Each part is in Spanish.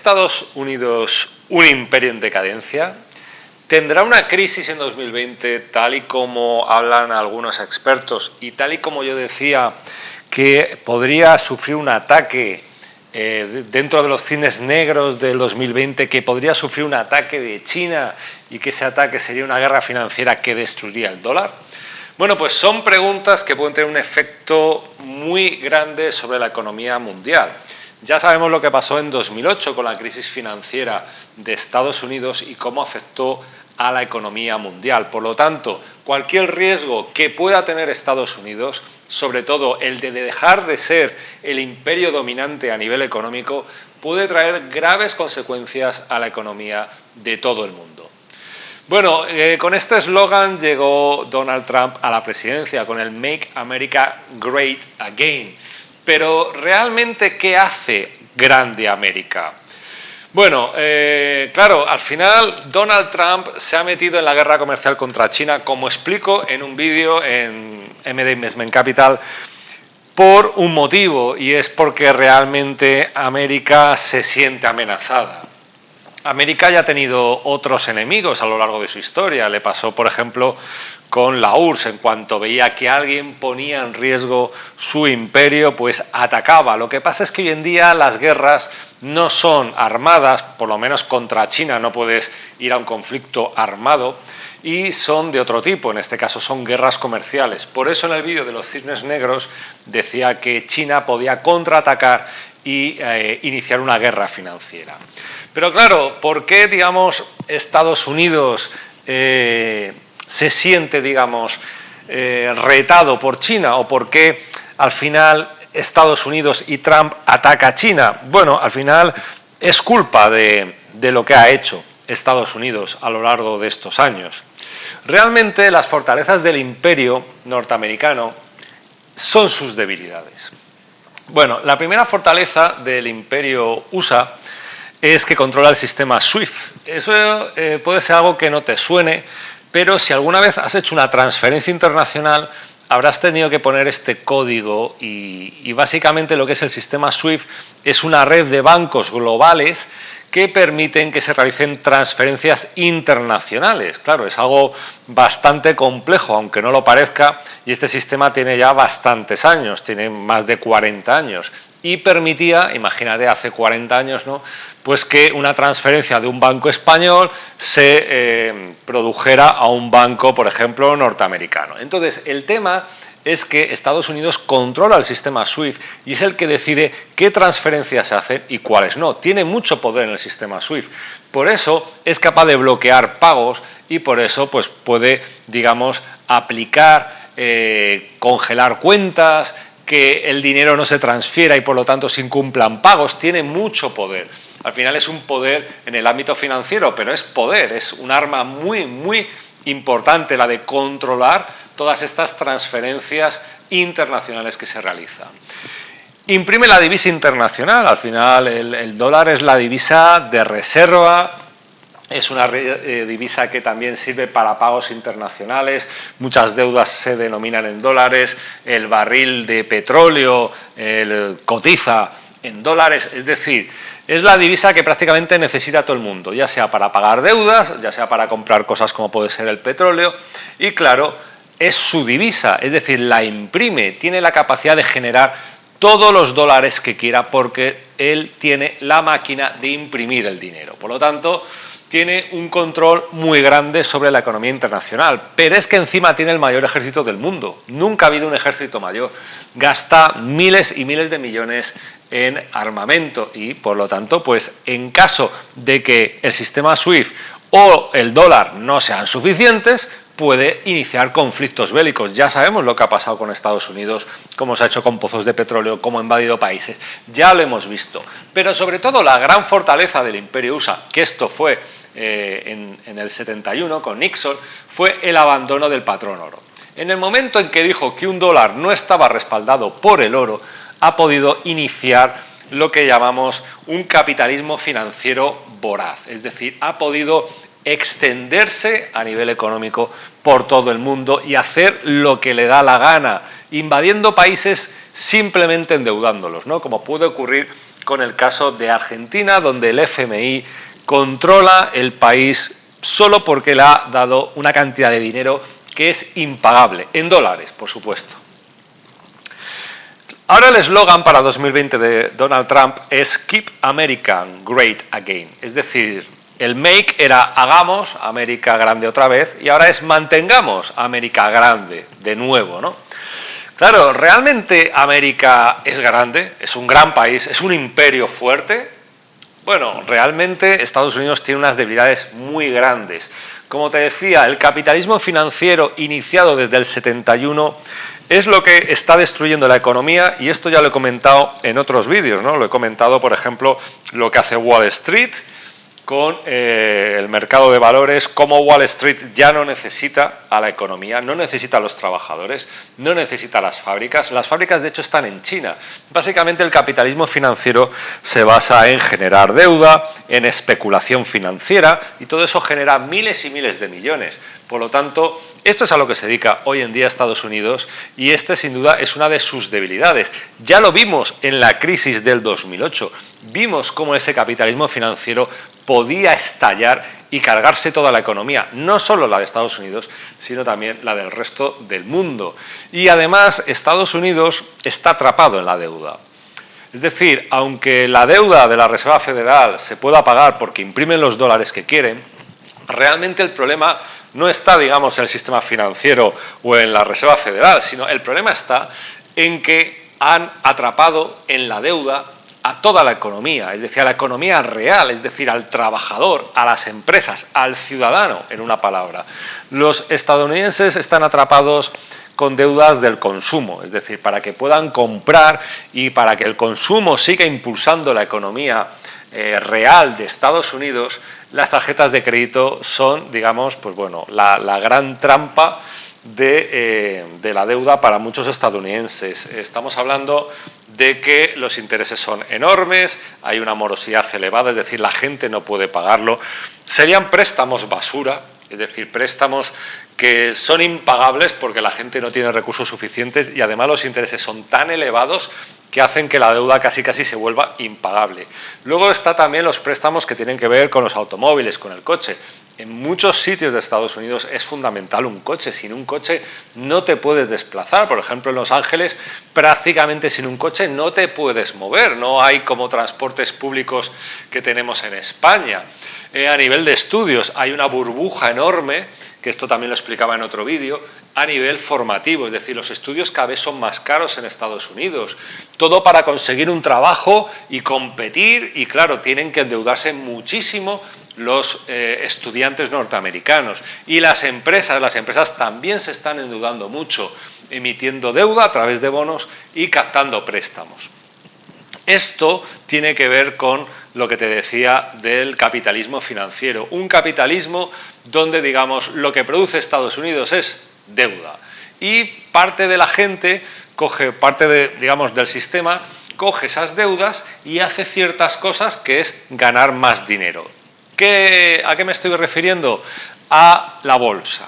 Estados Unidos un imperio en decadencia? ¿Tendrá una crisis en 2020 tal y como hablan algunos expertos y tal y como yo decía que podría sufrir un ataque dentro de los cines negros del 2020, que podría sufrir un ataque de China y que ese ataque sería una guerra financiera que destruiría el dólar? Bueno, pues son preguntas que pueden tener un efecto muy grande sobre la economía mundial. Ya sabemos lo que pasó en 2008 con la crisis financiera de Estados Unidos y cómo afectó a la economía mundial. Por lo tanto, cualquier riesgo que pueda tener Estados Unidos, sobre todo el de dejar de ser el imperio dominante a nivel económico, puede traer graves consecuencias a la economía de todo el mundo. Bueno, con este eslogan llegó Donald Trump a la presidencia, con el Make America Great Again. Pero realmente, ¿qué hace grande América? Bueno, claro, al final Donald Trump se ha metido en la guerra comercial contra China, como explico en un vídeo en MD Investment Capital, por un motivo, y es porque realmente América se siente amenazada. América ya ha tenido otros enemigos a lo largo de su historia. Le pasó, por ejemplo, con la URSS. En cuanto veía que alguien ponía en riesgo su imperio, pues atacaba. Lo que pasa es que hoy en día las guerras no son armadas, por lo menos contra China no puedes ir a un conflicto armado, y son de otro tipo, en este caso son guerras comerciales. Por eso en el vídeo de los cisnes negros decía que China podía contraatacar y iniciar una guerra financiera. Pero claro, ¿por qué, digamos, Estados Unidos se siente, digamos, retado por China? ¿O por qué al final Estados Unidos y Trump ataca a China? Bueno, al final es culpa de lo que ha hecho Estados Unidos a lo largo de estos años. Realmente las fortalezas del imperio norteamericano son sus debilidades. Bueno, la primera fortaleza del imperio USA es que controla el sistema SWIFT. Eso puede ser algo que no te suene, pero si alguna vez has hecho una transferencia internacional, habrás tenido que poner este código y básicamente lo que es el sistema SWIFT es una red de bancos globales que permiten que se realicen transferencias internacionales. Claro, es algo bastante complejo, aunque no lo parezca, y este sistema tiene ya bastantes años, tiene más de 40 años, y permitía, imagínate, hace 40 años, ¿no?, pues que una transferencia de un banco español se produjera a un banco, por ejemplo, norteamericano. Entonces, el tema es que Estados Unidos controla el sistema SWIFT y es el que decide qué transferencias se hacen y cuáles no. Tiene mucho poder en el sistema SWIFT. Por eso es capaz de bloquear pagos y por eso pues, puede, digamos, aplicar, congelar cuentas, que el dinero no se transfiera y por lo tanto se incumplan pagos. Tiene mucho poder. Al final es un poder en el ámbito financiero, pero es poder, es un arma muy, muy importante la de controlar todas estas transferencias internacionales que se realizan. Imprime la divisa internacional, al final el dólar es la divisa de reserva, es una divisa que también sirve para pagos internacionales, muchas deudas se denominan en dólares, el barril de petróleo cotiza en dólares, es decir, es la divisa que prácticamente necesita todo el mundo, ya sea para pagar deudas, ya sea para comprar cosas como puede ser el petróleo, y claro, es su divisa, es decir, la imprime, tiene la capacidad de generar todos los dólares que quiera porque él tiene la máquina de imprimir el dinero. Por lo tanto, tiene un control muy grande sobre la economía internacional, pero es que encima tiene el mayor ejército del mundo. Nunca ha habido un ejército mayor. Gasta miles y miles de millones en armamento y, por lo tanto, pues en caso de que el sistema SWIFT o el dólar no sean suficientes, puede iniciar conflictos bélicos. Ya sabemos lo que ha pasado con Estados Unidos, cómo se ha hecho con pozos de petróleo, cómo ha invadido países, ya lo hemos visto. Pero sobre todo la gran fortaleza del imperio USA, que esto fue en el 71 con Nixon, fue el abandono del patrón oro. En el momento en que dijo que un dólar no estaba respaldado por el oro, ha podido iniciar lo que llamamos un capitalismo financiero voraz, es decir, ha podido extenderse a nivel económico por todo el mundo y hacer lo que le da la gana, invadiendo países simplemente endeudándolos, ¿no? Como puede ocurrir con el caso de Argentina, donde el FMI controla el país solo porque le ha dado una cantidad de dinero que es impagable, en dólares, por supuesto. Ahora el eslogan para 2020 de Donald Trump es Keep America Great Again, es decir, el make era hagamos América grande otra vez y ahora es mantengamos América grande de nuevo, ¿no? Claro, ¿realmente América es grande? ¿Es un gran país? ¿Es un imperio fuerte? Bueno, realmente Estados Unidos tiene unas debilidades muy grandes. Como te decía, el capitalismo financiero iniciado desde el 71 es lo que está destruyendo la economía y esto ya lo he comentado en otros vídeos, ¿no? Lo he comentado, por ejemplo, lo que hace Wall Street con el mercado de valores, cómo Wall Street ya no necesita a la economía, no necesita a los trabajadores, no necesita a las fábricas de hecho están en China. Básicamente el capitalismo financiero se basa en generar deuda, en especulación financiera y todo eso genera miles y miles de millones. Por lo tanto, esto es a lo que se dedica hoy en día Estados Unidos y este sin duda es una de sus debilidades. Ya lo vimos en la crisis del 2008, vimos cómo ese capitalismo financiero podía estallar y cargarse toda la economía, no solo la de Estados Unidos, sino también la del resto del mundo. Y además Estados Unidos está atrapado en la deuda. Es decir, aunque la deuda de la Reserva Federal se pueda pagar porque imprimen los dólares que quieren, realmente el problema no está, digamos, en el sistema financiero o en la Reserva Federal, sino el problema está en que han atrapado en la deuda a toda la economía, es decir, a la economía real, es decir, al trabajador, a las empresas, al ciudadano, en una palabra. Los estadounidenses están atrapados con deudas del consumo, es decir, para que puedan comprar y para que el consumo siga impulsando la economía real de Estados Unidos, las tarjetas de crédito son, digamos, pues bueno, la gran trampa de la deuda para muchos estadounidenses. Estamos hablando de que los intereses son enormes, hay una morosidad elevada, es decir, la gente no puede pagarlo. Serían préstamos basura, es decir, préstamos que son impagables porque la gente no tiene recursos suficientes y además los intereses son tan elevados que hacen que la deuda casi se vuelva impagable. Luego está también los préstamos que tienen que ver con los automóviles, con el coche. En muchos sitios de Estados Unidos es fundamental un coche. Sin un coche no te puedes desplazar. Por ejemplo, en Los Ángeles prácticamente sin un coche no te puedes mover. No hay como transportes públicos que tenemos en España. A nivel de estudios hay una burbuja enorme, que esto también lo explicaba en otro vídeo, a nivel formativo, es decir, los estudios cada vez son más caros en Estados Unidos. Todo para conseguir un trabajo y competir y claro, tienen que endeudarse muchísimo los estudiantes norteamericanos y las empresas también se están endeudando mucho, emitiendo deuda a través de bonos y captando préstamos. Esto tiene que ver con lo que te decía del capitalismo financiero, un capitalismo donde, digamos, lo que produce Estados Unidos es deuda y parte de la gente coge parte del sistema, coge esas deudas y hace ciertas cosas que es ganar más dinero. ¿A qué me estoy refiriendo? A la bolsa.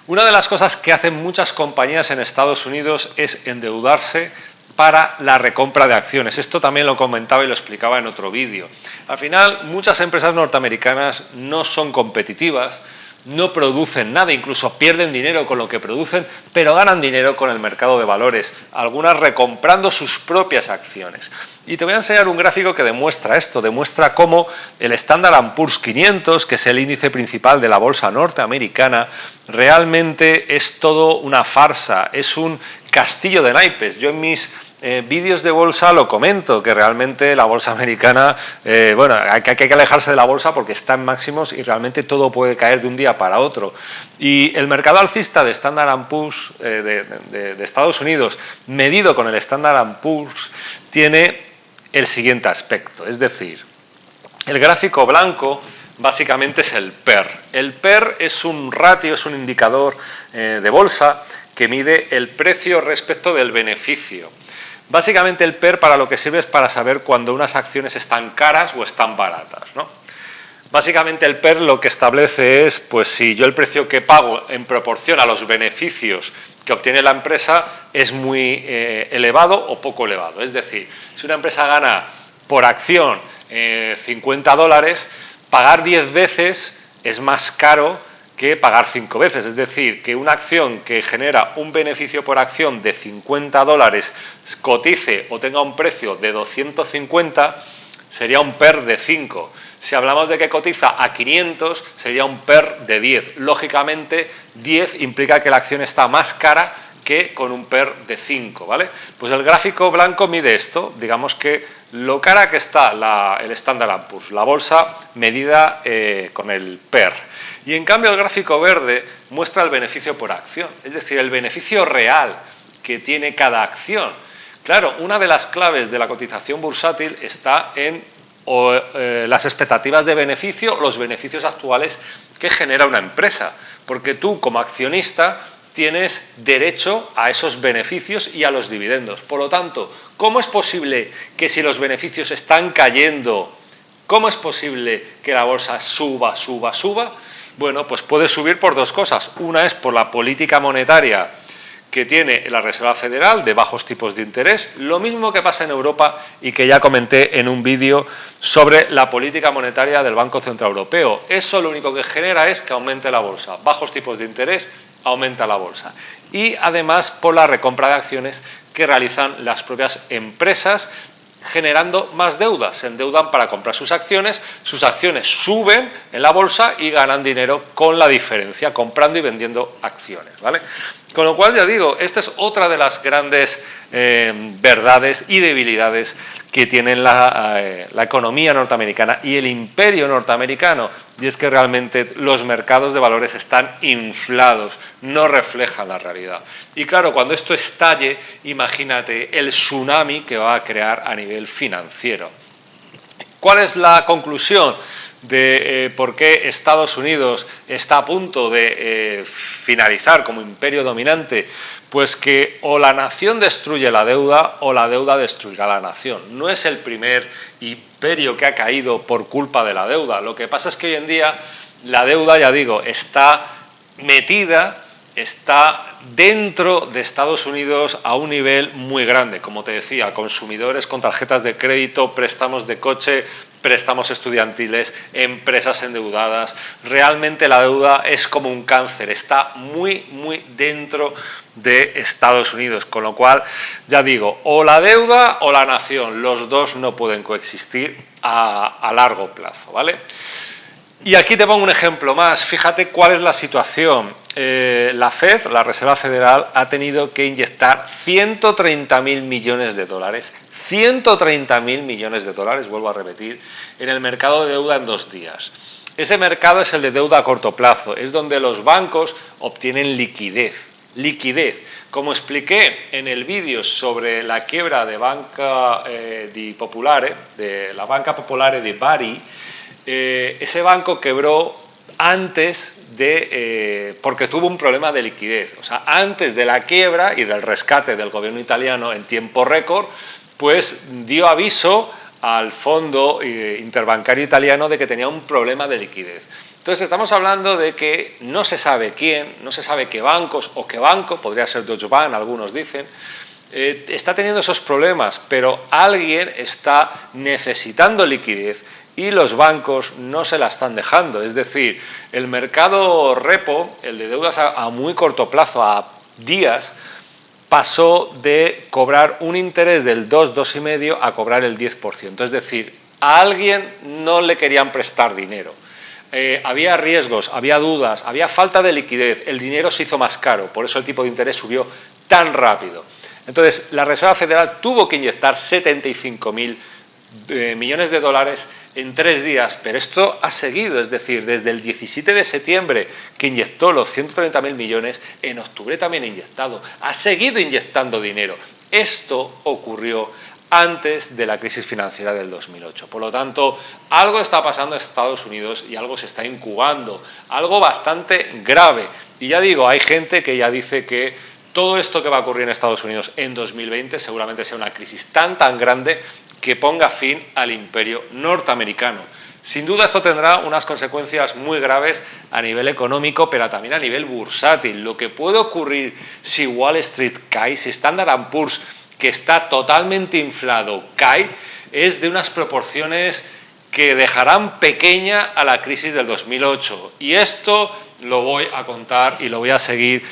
Una de las cosas que hacen muchas compañías en Estados Unidos es endeudarse para la recompra de acciones. Esto también lo comentaba y lo explicaba en otro vídeo. Al final, muchas empresas norteamericanas no son competitivas, no producen nada, incluso pierden dinero con lo que producen, pero ganan dinero con el mercado de valores, algunas recomprando sus propias acciones. Y te voy a enseñar un gráfico que demuestra esto, demuestra cómo el Standard & Poor's 500, que es el índice principal de la bolsa norteamericana, realmente es todo una farsa, es un castillo de naipes. Yo en mis vídeos de bolsa lo comento, que realmente la bolsa americana, hay que alejarse de la bolsa porque está en máximos y realmente todo puede caer de un día para otro. Y el mercado alcista de Standard & Poor's de Estados Unidos, medido con el Standard & Poor's, tiene el siguiente aspecto, es decir, el gráfico blanco básicamente es el PER. El PER es un ratio, es un indicador de bolsa que mide el precio respecto del beneficio. Básicamente el PER para lo que sirve es para saber cuando unas acciones están caras o están baratas, ¿no? Básicamente el PER lo que establece es, pues si yo el precio que pago en proporción a los beneficios que obtiene la empresa es muy elevado o poco elevado. Es decir, si una empresa gana por acción $50, pagar 10 veces es más caro que pagar 5 veces. Es decir, que una acción que genera un beneficio por acción de $50 cotice o tenga un precio de 250, sería un PER de 5. Si hablamos de que cotiza a 500, sería un PER de 10. Lógicamente, 10 implica que la acción está más cara que con un PER de 5, ¿vale? Pues el gráfico blanco mide esto, digamos que lo cara que está el Standard & Poor's, la bolsa medida con el PER. Y en cambio el gráfico verde muestra el beneficio por acción, es decir, el beneficio real que tiene cada acción. Claro, una de las claves de la cotización bursátil está en las expectativas de beneficio, los beneficios actuales que genera una empresa, porque tú como accionista tienes derecho a esos beneficios y a los dividendos. Por lo tanto, ¿cómo es posible que si los beneficios están cayendo, cómo es posible que la bolsa suba? Bueno, pues puede subir por dos cosas. Una es por la política monetaria que tiene la Reserva Federal de bajos tipos de interés, lo mismo que pasa en Europa y que ya comenté en un vídeo sobre la política monetaria del Banco Central Europeo. Eso lo único que genera es que aumente la bolsa. Bajos tipos de interés, aumenta la bolsa. Y además por la recompra de acciones que realizan las propias empresas, generando más deuda. Se endeudan para comprar sus acciones suben en la bolsa y ganan dinero con la diferencia, comprando y vendiendo acciones, ¿vale? Con lo cual, ya digo, esta es otra de las grandes verdades y debilidades que tiene la economía norteamericana y el imperio norteamericano, y es que realmente los mercados de valores están inflados, no reflejan la realidad. Y claro, cuando esto estalle, imagínate el tsunami que va a crear a nivel financiero. ¿Cuál es la conclusión de por qué Estados Unidos está a punto de finalizar como imperio dominante? Pues que o la nación destruye la deuda o la deuda destruirá la nación. No es el primer imperio que ha caído por culpa de la deuda. Lo que pasa es que hoy en día la deuda, ya digo, está metida, está dentro de Estados Unidos a un nivel muy grande. Como te decía, consumidores con tarjetas de crédito, préstamos de coche, préstamos estudiantiles, empresas endeudadas. Realmente la deuda es como un cáncer, está muy dentro de Estados Unidos, con lo cual, ya digo, o la deuda o la nación, los dos no pueden coexistir a largo plazo, ¿vale? Y aquí te pongo un ejemplo más, fíjate cuál es la situación. La FED, la Reserva Federal, ha tenido que inyectar 130.000 millones de dólares, 130.000 millones de dólares, vuelvo a repetir, en el mercado de deuda en 2 días. Ese mercado es el de deuda a corto plazo, es donde los bancos obtienen liquidez. Como expliqué en el vídeo sobre la quiebra de Banca Popolare, de la Banca Popolare di Bari, ese banco quebró antes porque tuvo un problema de liquidez. O sea, antes de la quiebra y del rescate del gobierno italiano en tiempo récord, pues dio aviso al Fondo Interbancario Italiano de que tenía un problema de liquidez. Entonces estamos hablando de que no se sabe quién, no se sabe qué bancos o qué banco, podría ser Deutsche Bank, algunos dicen, está teniendo esos problemas, pero alguien está necesitando liquidez y los bancos no se la están dejando. Es decir, el mercado repo, el de deudas a muy corto plazo, a días, pasó de cobrar un interés del 2,5% a cobrar el 10%. Es decir, a alguien no le querían prestar dinero. Había riesgos, había dudas, había falta de liquidez, el dinero se hizo más caro, por eso el tipo de interés subió tan rápido. Entonces, la Reserva Federal tuvo que inyectar 75.000 millones de dólares en 3 días, pero esto ha seguido, es decir, desde el 17 de septiembre que inyectó los 130.000 millones, en octubre también ha inyectado, ha seguido inyectando dinero. Esto ocurrió antes de la crisis financiera del 2008. Por lo tanto, algo está pasando en Estados Unidos y algo se está incubando, algo bastante grave. Y ya digo, hay gente que ya dice que todo esto que va a ocurrir en Estados Unidos en 2020 seguramente sea una crisis tan grande que ponga fin al imperio norteamericano. Sin duda esto tendrá unas consecuencias muy graves a nivel económico, pero también a nivel bursátil. Lo que puede ocurrir si Wall Street cae, si Standard & Poor's, que está totalmente inflado, cae, es de unas proporciones que dejarán pequeña a la crisis del 2008. Y esto lo voy a contar y lo voy a seguir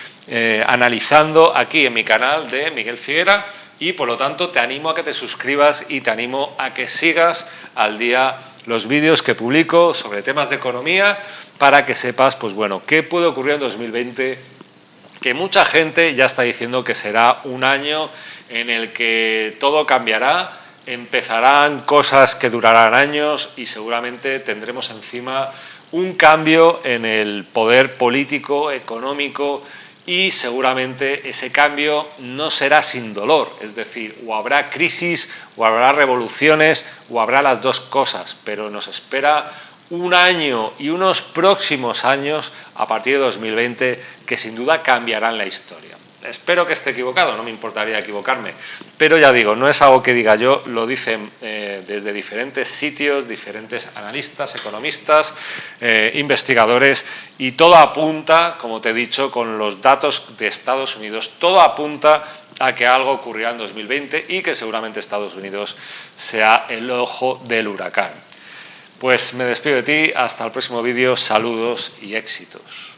analizando aquí en mi canal de Miguel Figuera, y por lo tanto te animo a que te suscribas y te animo a que sigas al día los vídeos que publico sobre temas de economía, para que sepas, pues bueno, qué puede ocurrir en 2020, que mucha gente ya está diciendo que será un año en el que todo cambiará, empezarán cosas que durarán años y seguramente tendremos encima un cambio en el poder político, económico, y seguramente ese cambio no será sin dolor, es decir, o habrá crisis, o habrá revoluciones, o habrá las dos cosas, pero nos espera un año y unos próximos años a partir de 2020 que sin duda cambiarán la historia. Espero que esté equivocado, no me importaría equivocarme, pero ya digo, no es algo que diga yo, lo dicen desde diferentes sitios, diferentes analistas, economistas, investigadores, y todo apunta, como te he dicho, con los datos de Estados Unidos, todo apunta a que algo ocurrirá en 2020 y que seguramente Estados Unidos sea el ojo del huracán. Pues me despido de ti, hasta el próximo vídeo, saludos y éxitos.